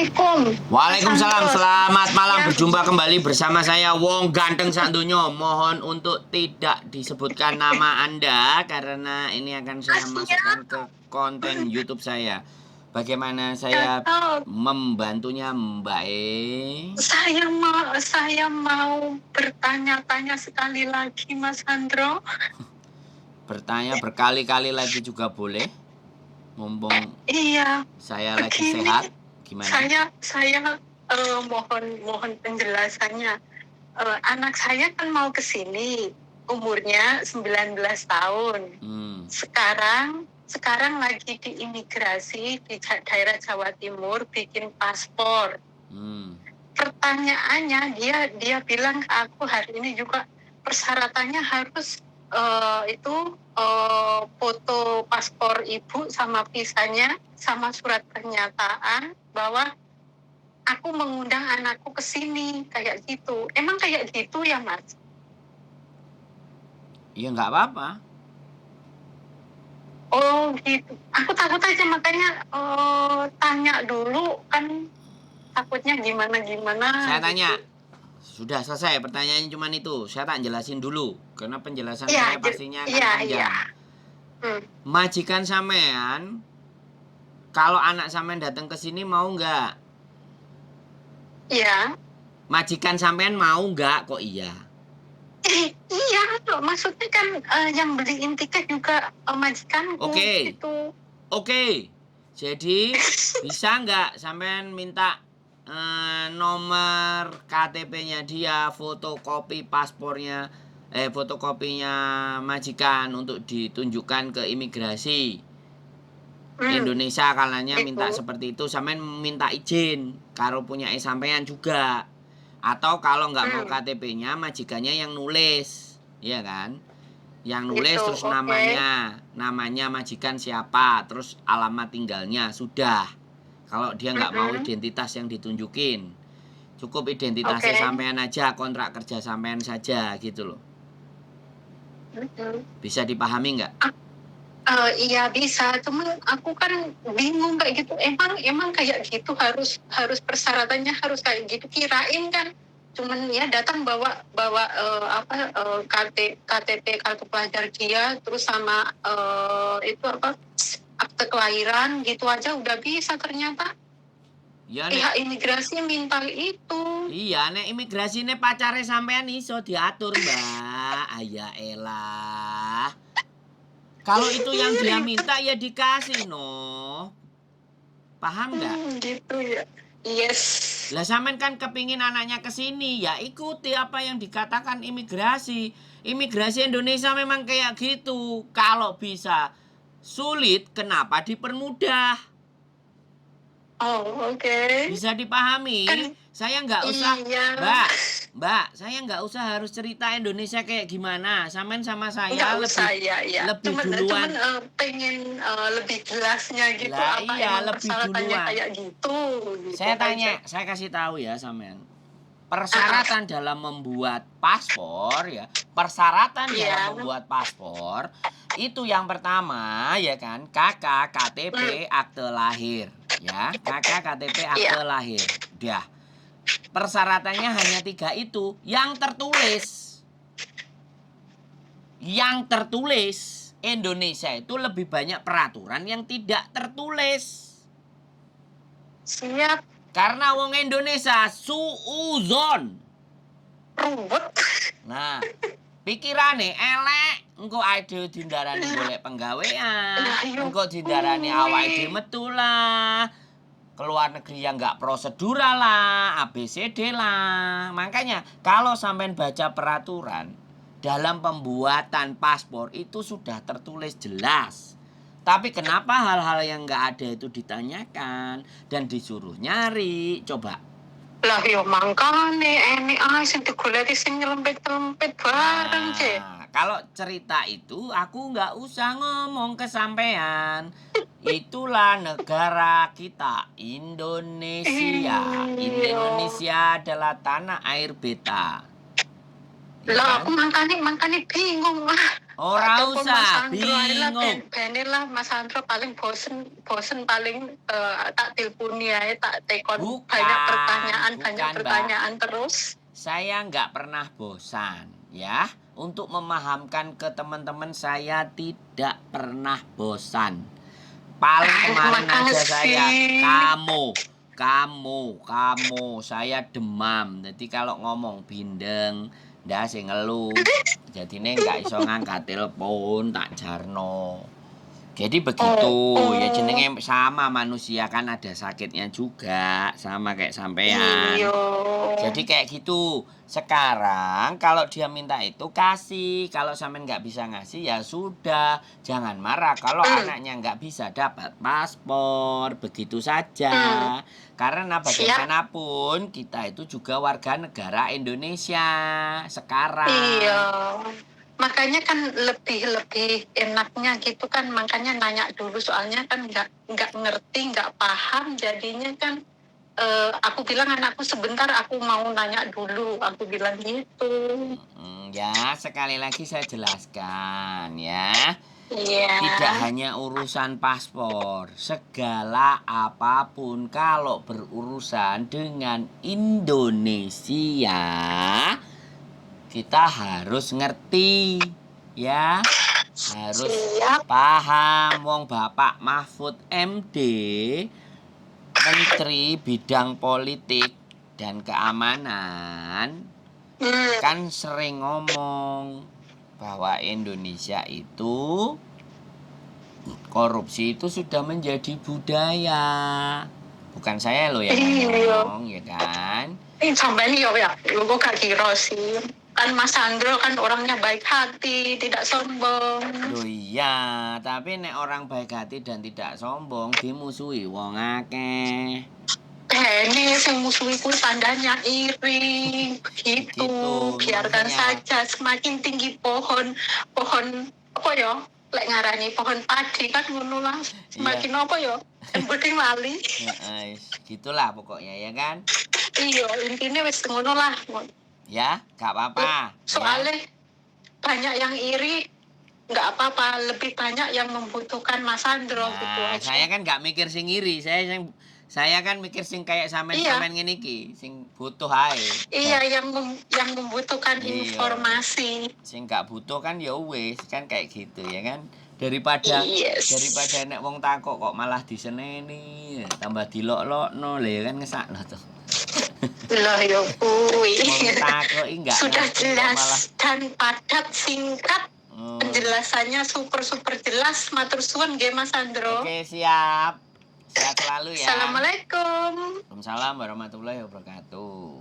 Assalamualaikum. Waalaikumsalam, selamat malam. Ya. Berjumpa kembali bersama saya Wong Ganteng Sandonyo. Mohon untuk tidak disebutkan nama Anda karena ini akan saya masukkan ke konten YouTube saya. Bagaimana saya membantunya, Mbak E? Saya mau bertanya-tanya sekali lagi, Mas Andro. Bertanya berkali-kali lagi juga boleh. Mumpung Iya. saya lagi Begini, sehat. Gimana? Saya mohon penjelasannya. Anak saya kan mau ke sini, umurnya 19 tahun. Sekarang lagi di imigrasi di daerah Jawa Timur bikin paspor. Pertanyaannya, dia bilang ke aku hari ini juga persyaratannya harus foto paspor ibu sama visanya sama surat pernyataan bahwa aku mengundang anakku ke sini, kayak gitu. Emang kayak gitu ya, Mas? Iya, nggak apa-apa. Oh gitu. Aku takut aja, makanya tanya dulu, kan takutnya gimana. Saya tanya. Sudah selesai pertanyaannya, cuman itu. Saya tak jelasin dulu karena penjelasan ya, saya pastinya akan panjang. Iya. Majikan sampean, kalau anak sampean datang ke sini mau nggak? Iya. Majikan sampean mau nggak? Kok iya? Iya, maksudnya kan yang beliin tiket juga majikanku. Gitu. Oke. Jadi bisa nggak sampean minta nomor KTP-nya dia, fotokopi paspornya, fotokopinya majikan untuk ditunjukkan ke imigrasi Indonesia. Kalanya minta seperti itu, sampean minta izin karo punya sampean juga. Atau kalau nggak mau KTP-nya, majikannya yang nulis, ya kan? Yang nulis gitu, terus namanya majikan siapa, terus alamat tinggalnya, sudah. Kalau dia nggak mau identitas yang ditunjukin, cukup identitasnya sampean aja, kontrak kerja sampean saja, gitu loh. Bisa dipahami nggak? Iya bisa, cuman aku kan bingung kayak gitu. Emang kayak gitu harus persyaratannya harus kayak gitu. Kirain kan cuman ya datang bawa KTP kartu pelajar dia, terus sama itu akte kelahiran gitu aja udah bisa. Ternyata ya, pihak imigrasi minta itu. Iya, nek imigrasi nek pacare sampean iso diatur, Mbak. Ayah elah. Kalau itu yang dia minta ya dikasih, no. Paham nggak? Gitu ya. Yes. Lah sampean kan kepingin anaknya ke sini, ya ikuti apa yang dikatakan imigrasi. Imigrasi Indonesia memang kayak gitu. Kalau bisa sulit, kenapa dipermudah? Oh, oke. Bisa dipahami? Saya nggak usah, iya. Mbak, saya nggak usah harus cerita Indonesia kayak gimana. Sampean sama saya lebih duluan. Cuman pengen lebih jelasnya gitu. Lah, apa iya, emang lebih persyaratannya duluan. kayak gitu. Saya tanya, saya kasih tahu ya sampean. Persyaratan dalam membuat paspor ya, dalam membuat paspor itu yang pertama ya kan, KK, KTP, akte lahir, ya, KK, KTP, akte lahir. Udah. Persyaratannya hanya 3 itu, yang tertulis. Indonesia itu lebih banyak peraturan yang tidak tertulis. Siap. Karena wong Indonesia suuzon. Ruwet. Nah, pikirane elek, engko ade dindarani golek penggawean, engko dindarani awake dhewe metu lah. Keluar negeri yang enggak prosedural lah, ABCD lah. Makanya kalau sampean baca peraturan dalam pembuatan paspor itu sudah tertulis jelas. Tapi kenapa hal-hal yang nggak ada itu ditanyakan dan disuruh nyari? Coba. Lah yo mangkane ini sing digoleki sing nyelempet-nyelempet bareng, Cek. Kalau cerita itu aku nggak usah ngomong ke sampean. Itulah negara kita, Indonesia. Indonesia adalah tanah air beta. Lah aku mangkane bingung lah. Ora Ataupun Mas usah Sandro ae lah, bingung. ben lah Mas Sandro paling bosen paling tak tilpuni ae, tak tekon banyak Bukan, Mbak. pertanyaan terus. Saya nggak pernah bosan, ya. Untuk memahamkan ke teman-teman, saya tidak pernah bosan. Paling kemarin aja saya, kamu, saya demam. Jadi kalau ngomong bindeng, ndak sing ngeluh. Jadine nggak iso ngangkat telepon, tak jarno. Jadi begitu, ya jenenge sama manusia kan ada sakitnya juga, sama kayak sampean. Iya. Jadi kayak gitu. Sekarang kalau dia minta itu kasih, kalau sampean nggak bisa ngasih ya sudah, jangan marah. Kalau anaknya nggak bisa dapat paspor, begitu saja. Karena bagaimanapun kita itu juga warga negara Indonesia sekarang. Iya. Makanya kan lebih enaknya gitu kan, makanya nanya dulu, soalnya kan nggak ngerti, nggak paham, jadinya kan aku bilang anakku sebentar, aku mau nanya dulu, aku bilang gitu. Ya, sekali lagi saya jelaskan ya. Iya. Tidak hanya urusan paspor, segala apapun kalau berurusan dengan Indonesia, kita harus ngerti, ya. Harus paham. Wong Bapak Mahfud MD, Menteri Bidang Politik dan Keamanan, kan sering ngomong bahwa Indonesia itu korupsi itu sudah menjadi budaya. Bukan saya loh yang ngomong, ya kan? Sampai ya, lu gak kira sih. Kan Mas Sandro kan orangnya baik hati, tidak sombong. Loh iya, tapi nek orang baik hati dan tidak sombong dimusuhi wong akeh. Ini yang musuhi pun tandanya iri, begitu. Biarkan saja, semakin tinggi pohon apa ya? Lek ngarani pohon padi kan ngono lah. Semakin apa ya? Yang penting lali. Gitulah pokoknya ya kan? Iya, intinya wis ngono lah. Ya, gak apa-apa. Soalnya banyak yang iri, nggak apa-apa, lebih banyak yang membutuhkan Mas Sandro gitu aja. Saya kan nggak mikir sing iri, saya kan mikir sing kayak sampean ngene iki, sing butuh ae. Iya, yang membutuhkan informasi. Sing nggak butuh kan ya wis, kan kayak gitu ya kan. Daripada nek wong takok kok malah diseneni, tambah dilok-lokno lho ya kan ngesakno tuh. Loh ya kuwi. Sudah jelas dan padat, singkat. Penjelasannya super jelas. Matur suwun nggih Mas Sandro. Oke, siap. Sehat selalu ya. Assalamualaikum. Waalaikumsalam warahmatullahi wabarakatuh.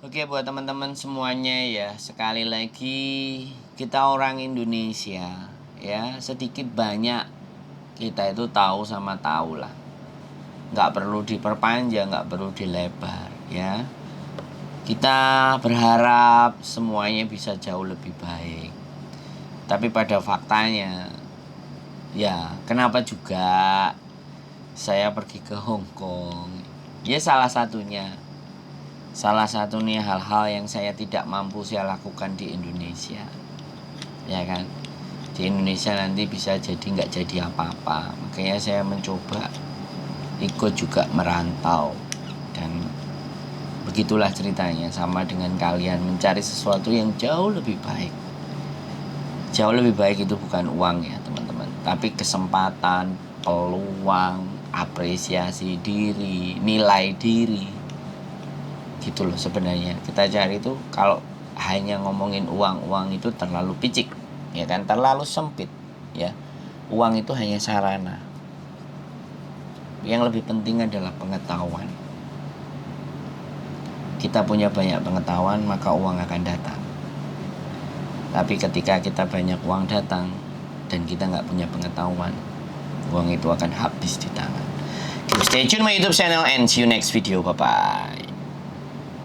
Oke, buat teman-teman semuanya ya, sekali lagi kita orang Indonesia ya, sedikit banyak kita itu tahu sama tahu lah. Nggak perlu diperpanjang, nggak perlu dilebar ya. Kita berharap semuanya bisa jauh lebih baik. Tapi pada faktanya, ya kenapa juga saya pergi ke Hong Kong? Ya salah satunya hal-hal yang saya tidak mampu saya lakukan di Indonesia. Ya kan? Di Indonesia nanti bisa jadi nggak jadi apa-apa. Makanya saya mencoba ikut juga merantau. Dan begitulah ceritanya, sama dengan kalian mencari sesuatu yang jauh lebih baik. Jauh lebih baik itu bukan uang ya teman-teman, tapi kesempatan, peluang, apresiasi diri, nilai diri. Gitu loh sebenarnya. Kita cari itu, kalau hanya ngomongin uang itu terlalu picik, ya kan, terlalu sempit ya. Uang itu hanya sarana. Yang lebih penting adalah pengetahuan. Kita punya banyak pengetahuan, maka uang akan datang. Tapi ketika kita banyak uang datang dan kita nggak punya pengetahuan, uang itu akan habis di tangan. Stay tune my YouTube channel and see you next video. Bye-bye.